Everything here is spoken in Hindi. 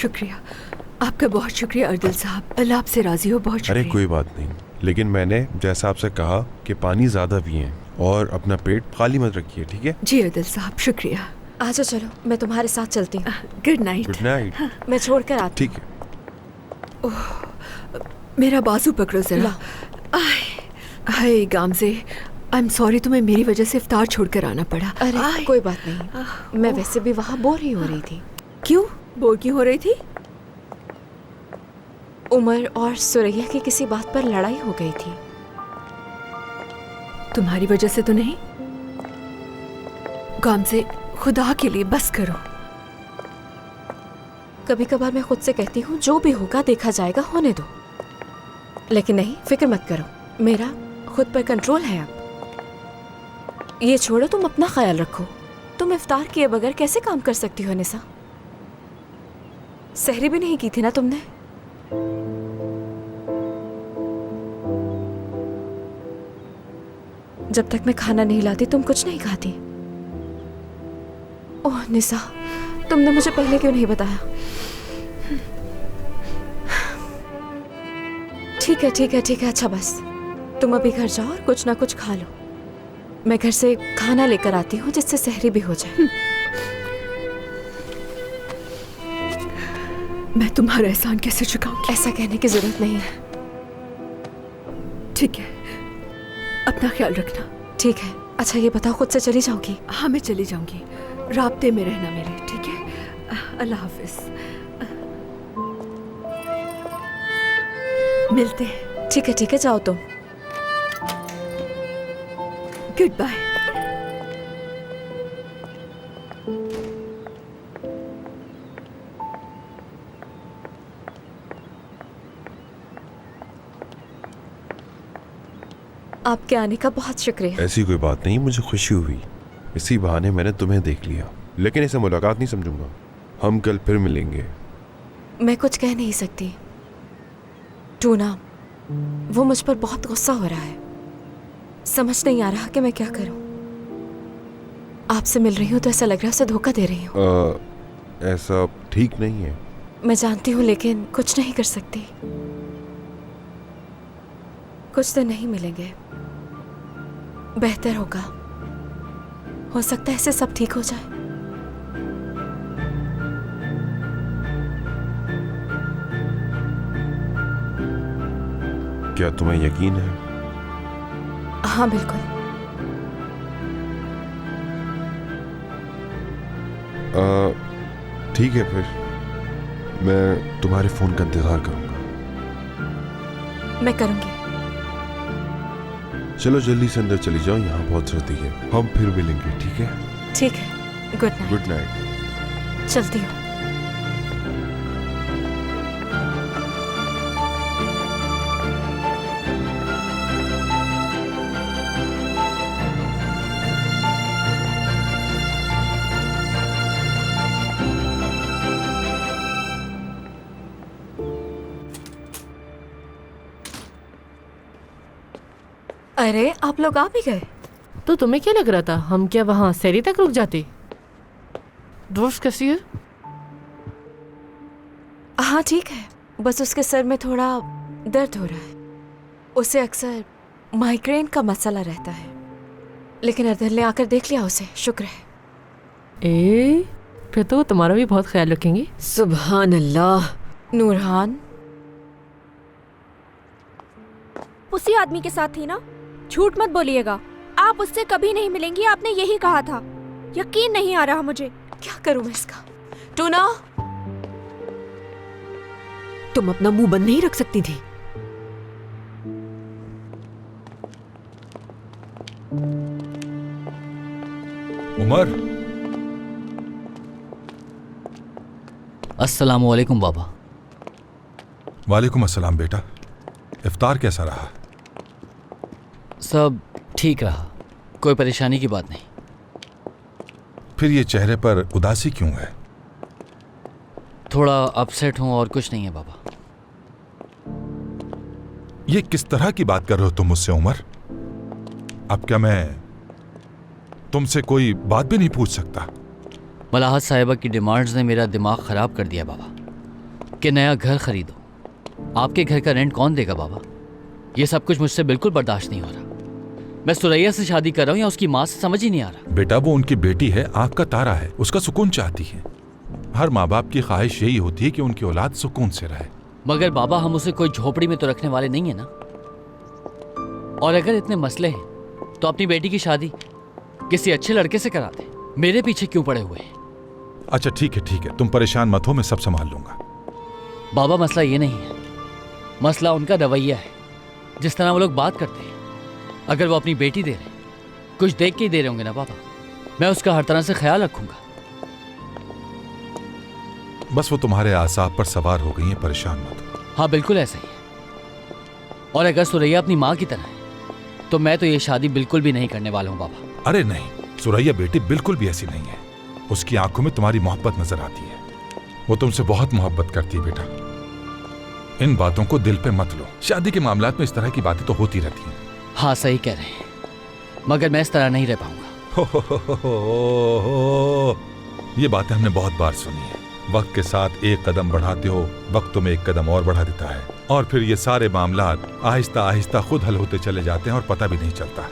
शुक्रिया, आपका बहुत शुक्रिया अर्दिल साहब। अल्लाह आपसे राजी हो। बहुत शुक्रिया। अरे कोई बात नहीं, लेकिन मैंने जैसा आपसे कहा कि पानी ज़्यादा पिएं और अपना पेट खाली मत रखिए, ठीक है? जी अर्दिल साहब, शुक्रिया। आजा चलो, मैं तुम्हारे साथ चलती हूँ। Good night. Good night. मैं छोड़ कर आती ठीक है। मेरा बाजू पकड़ो जरा। हाय गामजे, आई एम सॉरी, तुम्हें मेरी वजह से इफ्तार छोड़कर आना पड़ा। अरे कोई बात नहीं, मैं वैसे भी वहाँ बोर ही हो रही थी। क्यों बोर क्यों हो रही थी? उमर और सुरैया की किसी बात पर लड़ाई हो गई थी। तुम्हारी वजह से तो नहीं? गामजे, खुदा के लिए बस करो। कभी कभार मैं खुद से कहती हूँ जो भी होगा देखा जाएगा, होने दो। लेकिन नहीं, फिक्र मत करो, मेरा खुद पर कंट्रोल है अब। ये छोड़ो, तुम अपना ख्याल रखो। तुम इफ्तार किए बगैर कैसे काम कर सकती हो निसा? सहरी भी नहीं की थी ना तुमने? जब तक मैं खाना नहीं लाती तुम कुछ नहीं खाती। ओह निसा, तुमने मुझे पहले क्यों नहीं बताया? ठीक है ठीक है ठीक है, अच्छा बस तुम अभी घर जाओ और कुछ ना कुछ खा लो। मैं घर से खाना लेकर आती हूँ जिससे सहरी भी हो जाए। मैं तुम्हारा एहसान कैसे चुकाऊंगी? ऐसा कहने की जरूरत नहीं है। ठीक है, अपना ख्याल रखना। ठीक है, अच्छा ये बताओ, खुद से चली जाओगी? हाँ मैं चली जाऊंगी, राब्ते में रहना मेरे, ठीक है? अल्लाह हाफिज। मिलते हैं। ठीक है जाओ तुम। Goodbye. आपके आने का बहुत शुक्रिया। ऐसी कोई बात नहीं, मुझे खुशी हुई। इसी बहाने मैंने तुम्हें देख लिया, लेकिन इसे मुलाकात नहीं समझूंगा। हम कल फिर मिलेंगे। मैं कुछ कह नहीं सकती टूना, वो मुझ पर बहुत गुस्सा हो रहा है। समझ नहीं आ रहा कि मैं क्या करूं। आपसे मिल रही हूं तो ऐसा लग रहा है उसे धोखा दे रही हूं। ऐसा ठीक नहीं है। मैं जानती हूं, लेकिन कुछ नहीं कर सकती। कुछ तो नहीं मिलेंगे, बेहतर होगा। हो सकता है इससे सब ठीक हो जाए। क्या तुम्हें यकीन है? हाँ बिल्कुल। ठीक है, फिर मैं तुम्हारे फोन का इंतजार करूंगा। मैं करूंगी। चलो जल्दी से अंदर चली जाओ, यहाँ बहुत सर्दी है। हम फिर मिलेंगे, ठीक है? ठीक है, गुड नाइट। Good night. चलती हूँ। अरे आप लोग आ भी गए? तो तुम्हें क्या लग रहा था हम क्या वहाँ सहरी तक रुक जाते? दोस्त कैसी है? हाँ ठीक है, बस उसके सर में थोड़ा दर्द हो रहा है। उसे अक्सर माइग्रेन का मसला रहता है, लेकिन अर्दल ने आकर देख लिया उसे, शुक्र है। फिर तो तुम्हारा भी बहुत ख्याल रखेंगी। सुभान अल्लाह। नूरहान उसी आदमी के साथ थी ना? झूठ मत बोलिएगा, आप उससे कभी नहीं मिलेंगी, आपने यही कहा था। यकीन नहीं आ रहा मुझे। क्या करूं मैं इसका? टूना, तुम अपना मुंह बंद नहीं रख सकती थी? उमर। अस्सलामु अलैकुम बाबा। वालेकुम अस्सलाम बेटा। इफ्तार कैसा रहा? सब ठीक रहा, कोई परेशानी की बात नहीं। फिर ये चेहरे पर उदासी क्यों है? थोड़ा अपसेट हूँ और कुछ नहीं है बाबा। ये किस तरह की बात कर रहे हो तुम मुझसे उमर? अब क्या मैं तुमसे कोई बात भी नहीं पूछ सकता? मलाहत साहिबा की डिमांड्स ने मेरा दिमाग खराब कर दिया बाबा। कि नया घर खरीदो। आपके घर का रेंट कौन देगा बाबा? ये सब कुछ मुझसे बिल्कुल बर्दाश्त नहीं हो रहा। मैं सुरैया से शादी कर रहा हूँ या उसकी माँ से, समझ ही नहीं आ रहा। बेटा वो उनकी बेटी है, आंख का तारा है, उसका सुकून चाहती है। हर माँ बाप की ख्वाहिश यही होती है कि उनकी औलाद सुकून से रहे। मगर बाबा हम उसे कोई झोपड़ी में तो रखने वाले नहीं है ना। और अगर इतने मसले हैं तो अपनी बेटी की शादी किसी अच्छे लड़के से कराते। मेरे पीछे क्यों पड़े हुए हैं? अच्छा ठीक है, तुम परेशान मत हो, मैं सब संभाल लूंगा। बाबा मसला ये नहीं है, मसला उनका रवैया है, जिस तरह वो लोग बात करते हैं। अगर वो अपनी बेटी दे रहे, कुछ देख के ही दे रहे होंगे ना बाबा, मैं उसका हर तरह से ख्याल रखूंगा। बस वो तुम्हारे आसाब पर सवार हो गई है, परेशान मत हो। हाँ बिल्कुल ऐसा ही है। और अगर सुरैया अपनी माँ की तरह है तो मैं तो ये शादी बिल्कुल भी नहीं करने वाला हूँ बाबा। अरे नहीं, सुरैया बेटी बिल्कुल भी ऐसी नहीं है। उसकी आंखों में तुम्हारी मोहब्बत नजर आती है। वो तुमसे बहुत मोहब्बत करती है बेटा। इन बातों को दिल पे मत लो। शादी के मामलात में इस तरह की बातें तो होती रहती हैं। हाँ सही कह रहे हैं, मगर मैं इस तरह नहीं रह पाऊंगा। ये बातें हमने बहुत बार सुनी है। वक्त के साथ एक कदम बढ़ाते हो, वक्त तुम्हें एक कदम और बढ़ा देता है, और फिर ये सारे मामलात आहिस्ता आहिस्ता खुद हल होते चले जाते हैं और पता भी नहीं चलता।